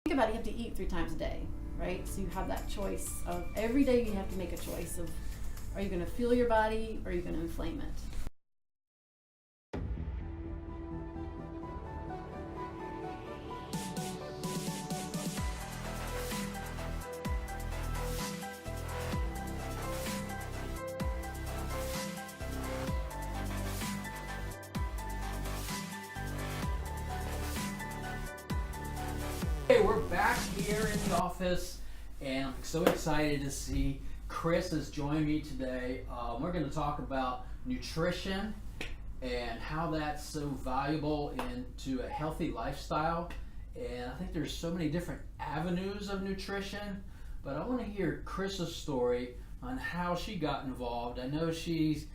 Think about it, you have to eat 3 times a day, right? So you have that choice of every day you have to make a choice of, are you going to fuel your body or are you going to inflame it? Hey, we're back here in the office, and I'm so excited to see Chris has joined me today. We're going to talk about nutrition and how that's so valuable into a healthy lifestyle. And I think there's so many different avenues of nutrition, but I want to hear Chris's story on how she got involved. I know she's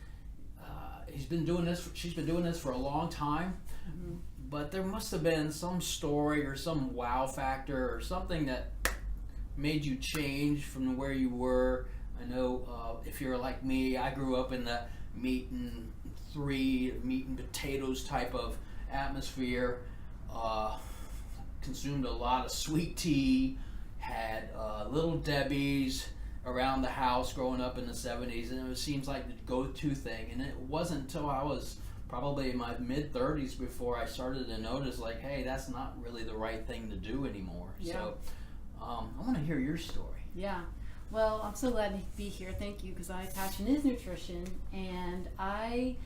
been doing this for a long time. Mm-hmm. But there must have been some story or some wow factor or something that made you change from where you were. I know if you're like me, I grew up in the meat and potatoes type of atmosphere. Consumed a lot of sweet tea, had Little Debbie's around the house growing up in the 70s, and it seems like the go-to thing. And it wasn't until I was probably in my mid-30s before I started to notice, like, hey, that's not really the right thing to do anymore. Yeah. So I want to hear your story. Yeah. Well, I'm so glad to be here. Thank you, because my passion is nutrition, and I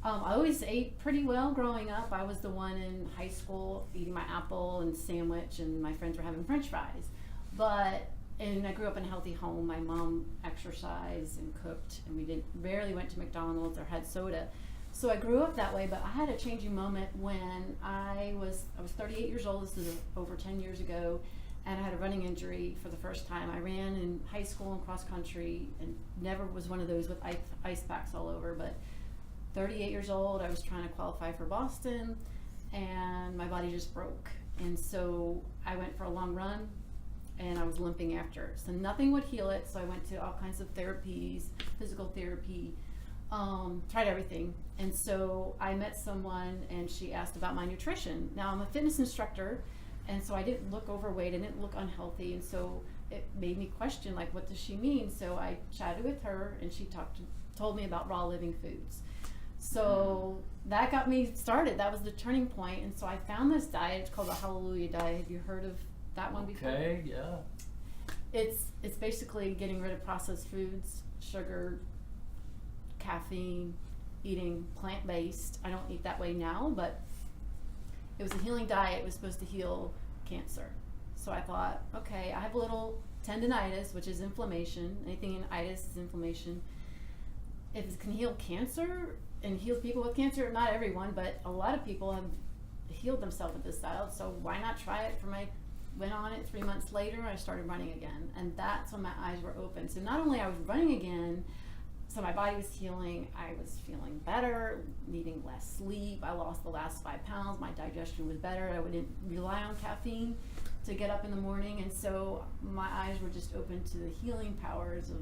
always ate pretty well growing up. I was the one in high school eating my apple and sandwich, and my friends were having French fries. And I grew up in a healthy home. My mom exercised and cooked, and we rarely went to McDonald's or had soda. So I grew up that way, but I had a changing moment when I was 38 years old. This is over 10 years ago, and I had a running injury for the first time. I ran in high school and cross country, and never was one of those with ice packs all over. But 38 years old, I was trying to qualify for Boston, and my body just broke. And so I went for a long run, and I was limping after. So nothing would heal it. So I went to all kinds of therapies, physical therapy. Tried everything, and so I met someone, and she asked about my nutrition. Now I'm a fitness instructor, and so I didn't look overweight, I didn't look unhealthy, and so it made me question, like, what does she mean? So I chatted with her, and she told me about raw living foods. So that got me started. That was the turning point, and so I found this diet. It's called the Hallelujah diet. Have you heard of that one before? Okay, yeah. It's basically getting rid of processed foods, sugar, caffeine, eating plant-based. I don't eat that way now, but it was a healing diet. It was supposed to heal cancer. So I thought, okay, I have a little tendinitis, which is inflammation. Anything in itis is inflammation. If it can heal cancer and heal people with cancer, not everyone, but a lot of people have healed themselves with this style. So why not try it? Went on it 3 months later, I started running again. And that's when my eyes were open. So not only I was running again, so my body was healing, I was feeling better, needing less sleep, I lost the last 5 pounds, my digestion was better, I wouldn't rely on caffeine to get up in the morning, and so my eyes were just open to the healing powers of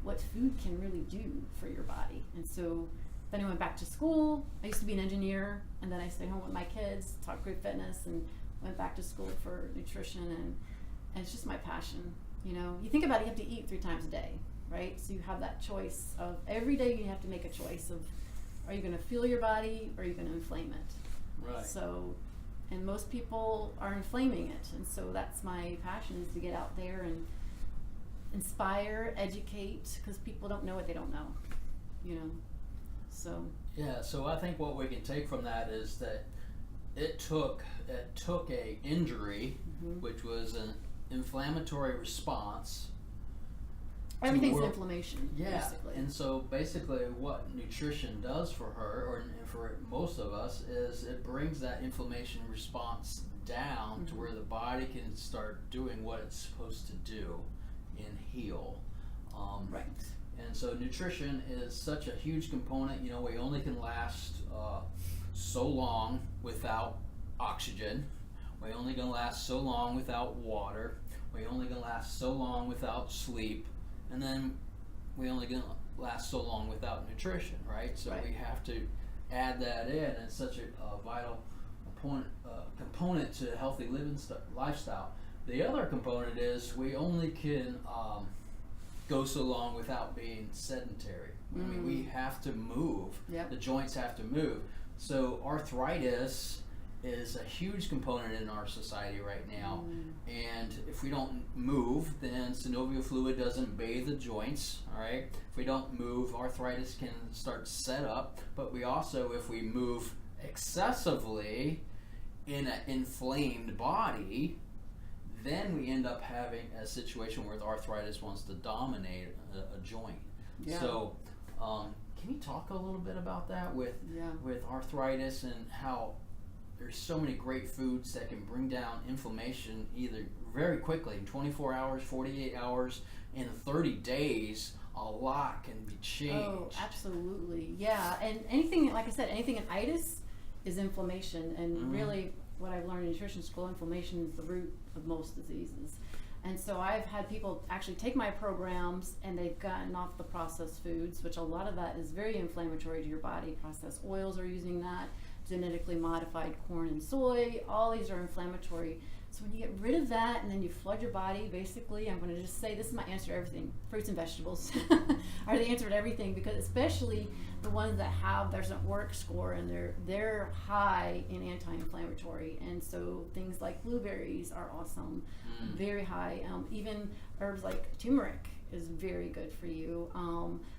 what food can really do for your body. And so then I went back to school. I used to be an engineer, and then I stayed home with my kids, taught group fitness, and went back to school for nutrition, and it's just my passion. You know, you think about it, you have to eat 3 times a day, right? So you have that choice of every day you have to make a choice of, are you going to fuel your body or are you going to inflame it? Right. So, and most people are inflaming it, and so that's my passion, is to get out there and inspire, educate, because people don't know what they don't know, you know. So yeah, so I think what we can take from that is that it took a injury, mm-hmm. which was an inflammatory response. Everything's inflammation. Yeah, basically. And so basically what nutrition does for her, or for most of us, is it brings that inflammation response down, mm-hmm. to where the body can start doing what it's supposed to do and heal. Right. And so nutrition is such a huge component. You know, we only can last so long without oxygen. We only can last so long without water. We only can last so long without sleep. And then we only can last so long without nutrition, right? So right. we have to add that in. It's such a vital component to a healthy lifestyle. The other component is we only can go so long without being sedentary. I mean, we have to move. Yep. The joints have to move. So arthritis is a huge component in our society right now. And if we don't move, then synovial fluid doesn't bathe the joints, all right? If we don't move, arthritis can start to set up. But we also, if we move excessively in an inflamed body, then we end up having a situation where the arthritis wants to dominate a joint. Yeah. So can you talk a little bit about that with arthritis and how there's so many great foods that can bring down inflammation either very quickly, in 24 hours, 48 hours, in 30 days, a lot can be changed. Oh, absolutely. Yeah. And anything, like I said, anything in itis is inflammation. And really, what I've learned in nutrition school, inflammation is the root of most diseases. And so I've had people actually take my programs and they've gotten off the processed foods, which a lot of that is very inflammatory to your body. Processed oils are using that, genetically modified corn and soy, all these are inflammatory. So when you get rid of that and then you flood your body, basically, I'm going to just say this is my answer to everything. Fruits and vegetables are the answer to everything, because especially the ones that have their work score and they're high in anti-inflammatory. And so things like blueberries are awesome, very high. Even herbs like turmeric is very good for you.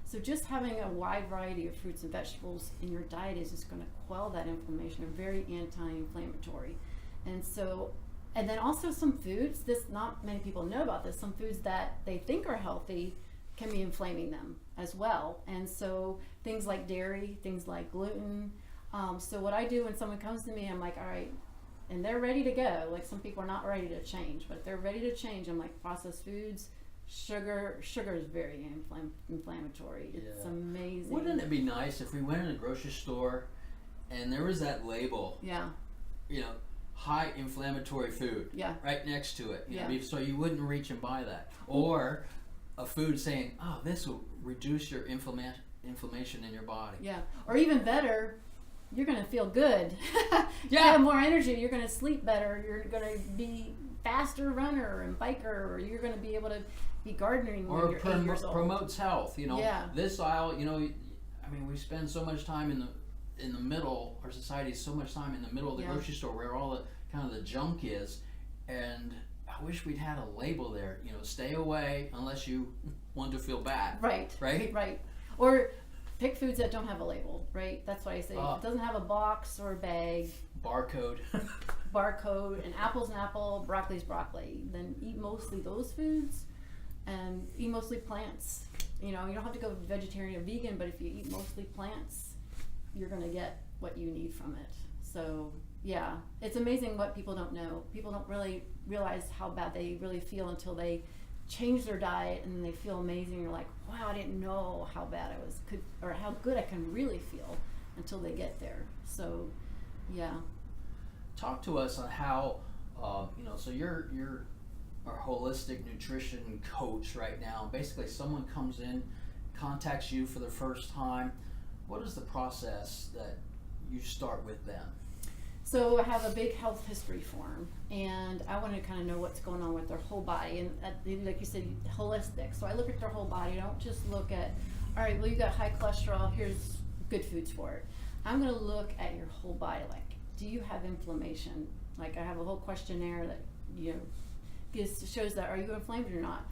So just having a wide variety of fruits and vegetables in your diet is just going to quell that inflammation. They're very anti-inflammatory. And then also some foods, not many people know about this, some foods that they think are healthy can be inflaming them as well. And so things like dairy, things like gluten. So what I do when someone comes to me, I'm like, all right, and they're ready to go. Like, some people are not ready to change, but if they're ready to change, I'm like, processed foods, sugar is very inflammatory. It's amazing. Wouldn't it be nice if we went in a grocery store and there was that label? Yeah. You know, high inflammatory food, right next to it, you know, so you wouldn't reach and buy that. Or a food saying, oh, this will reduce your inflammation in your body. Yeah, or even better, you're going to feel good. You Yeah. have more energy, you're going to sleep better, you're going to be faster runner and biker, or you're going to be able to be gardening when you're 8 years old. Promotes health, you know. Yeah. This aisle, you know, I mean, we spend so much time in the middle, our society is so much time in the middle of the grocery store where all the kind of the junk is, and I wish we'd had a label there, you know, stay away unless you want to feel bad. Right. Or pick foods that don't have a label, right? That's why I say if it doesn't have a box or a bag, barcode, and apple's an apple, broccoli's broccoli, then eat mostly those foods and eat mostly plants. You know, you don't have to go vegetarian or vegan, but if you eat mostly plants, you're going to get what you need from it. So yeah, it's amazing what people don't know. People don't really realize how bad they really feel until they change their diet and then they feel amazing. You're like, wow, I didn't know how bad I was, or how good I can really feel until they get there. So yeah. Talk to us on how, you know, so you're our holistic nutrition coach right now. Basically, someone comes in, contacts you for the first time. What is the process that you start with them? So I have a big health history form, and I want to kind of know what's going on with their whole body. And like you said, holistic. So I look at their whole body. I don't just look at, all right, well, you got high cholesterol, here's good foods for it. I'm going to look at your whole body. Like, do you have inflammation? Like, I have a whole questionnaire that, you know, shows that, are you inflamed or not?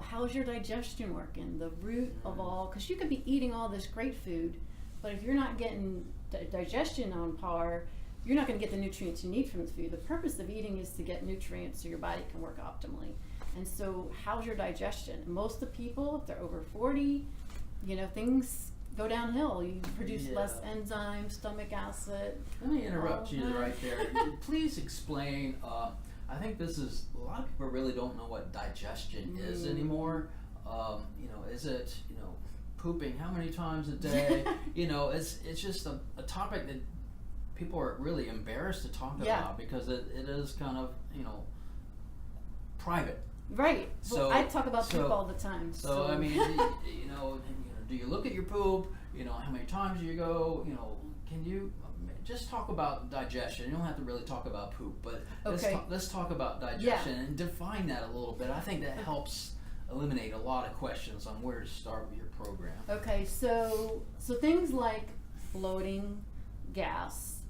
How's your digestion working? The root of all, because you could be eating all this great food, but if you're not getting digestion on par, you're not going to get the nutrients you need from the food. The purpose of eating is to get nutrients so your body can work optimally. And so how's your digestion? Most of the people, if they're over 40, you know, things go downhill. You produce less enzymes, stomach acid. Let me interrupt you right there. Please explain. I think this is, a lot of people really don't know what digestion is anymore. You know, is it, you know, pooping how many times a day? You know, it's just a topic that people are really embarrassed to talk about because it is kind of, you know, private. Right. So I talk about poop all the time. So I mean, you know, do you look at your poop? You know, how many times do you go? You know, can you just talk about digestion? You don't have to really talk about poop, but Okay. let's talk about digestion and define that a little bit. I think that helps eliminate a lot of questions on where to start with your program. Okay, so things like bloating, gas,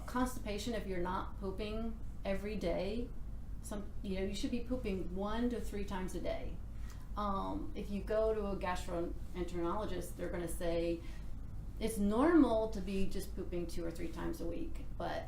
constipation. If you're not pooping every day, you should be pooping 1 to 3 times a day. If you go to a gastroenterologist, they're going to say it's normal to be just pooping 2 or 3 times a week. But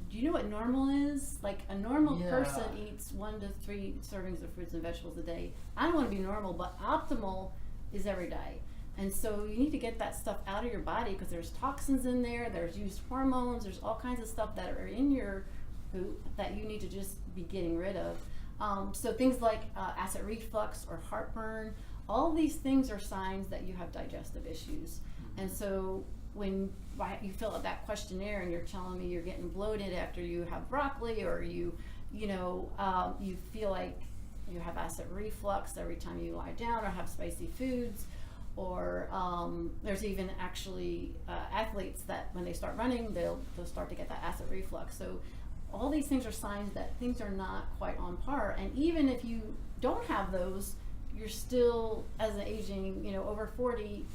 do you know what normal is? Like a normal person eats 1 to 3 servings of fruits and vegetables a day. I don't want to be normal, but optimal is every day. And so you need to get that stuff out of your body because there's toxins in there, there's used hormones, there's all kinds of stuff that are in your poop that you need to just be getting rid of. So things like acid reflux or heartburn, all these things are signs that you have digestive issues. And so when you fill out that questionnaire and you're telling me you're getting bloated after you have broccoli, or you feel like you have acid reflux every time you lie down or have spicy foods, or there's even actually athletes that when they start running, they'll start to get that acid reflux. So all these things are signs that things are not quite on par. And even if you don't have those, you're still, as an aging, over 40,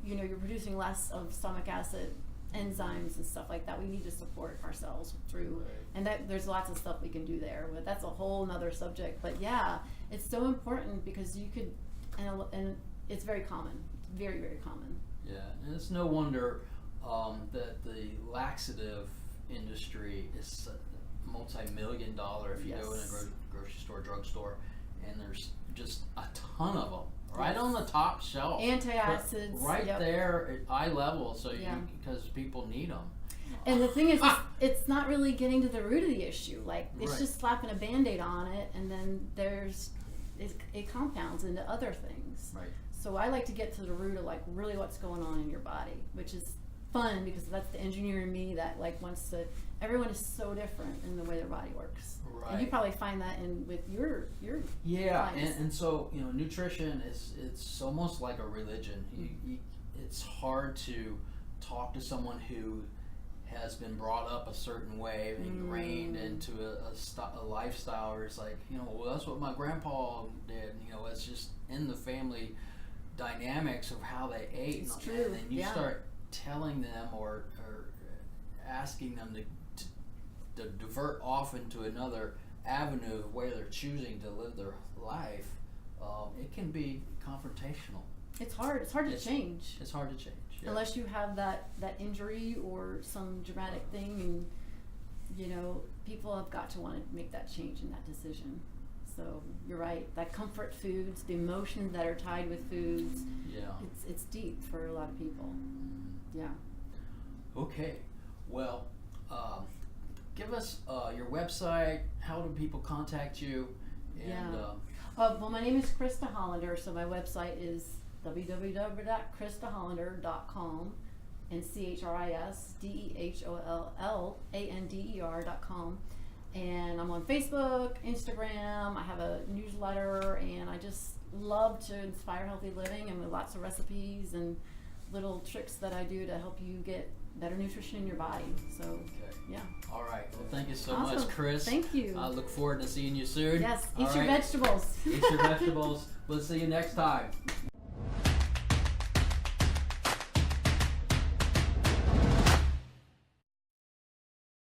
you're producing less of stomach acid enzymes and stuff like that. We need to support ourselves through, and that there's lots of stuff we can do there, but that's a whole nother subject. But yeah, it's so important because you could, and it's very common. It's very, very common. Yeah, and it's no wonder that the laxative industry is multi-million-dollar if you go in a grocery store, drugstore, and there's just a ton of them right on the top shelf. Antacids. Right there at eye level, so because people need them. And the thing is, it's not really getting to the root of the issue. Like, it's just slapping a Band-Aid on it, and then it compounds into other things. Right. So I like to get to the root of like really what's going on in your body, which is fun because that's the engineer in me that like wants to. Everyone is so different in the way their body works. Right. And you probably find that with your and so nutrition it's almost like a religion. It's hard to talk to someone who has been brought up a certain way, ingrained into a lifestyle where it's like, well, that's what my grandpa did. It's just in the family dynamics of how they ate. It's and true. then you start telling them or asking them to divert off into another avenue of where they're choosing to live their life. It can be confrontational. It's hard. It's hard to change. It's hard to change. Yeah. Unless you have that injury or some dramatic thing, and people have got to want to make that change and that decision. So you're right. That comfort foods, the emotions that are tied with foods. Yeah. It's deep for a lot of people. Yeah. Okay. Well, give us your website. How do people contact you? And, well, my name is Chris Dehollander, so my website is www.chrisdehollander.com and ChrisDehollander.com. And I'm on Facebook, Instagram. I have a newsletter, and I just love to inspire healthy living, and with lots of recipes and little tricks that I do to help you get better nutrition in your body. So, yeah. All right. Well, thank you so much, Chris. Thank you. I look forward to seeing you soon. Yes. Eat your vegetables. Eat your vegetables. We'll see you next time.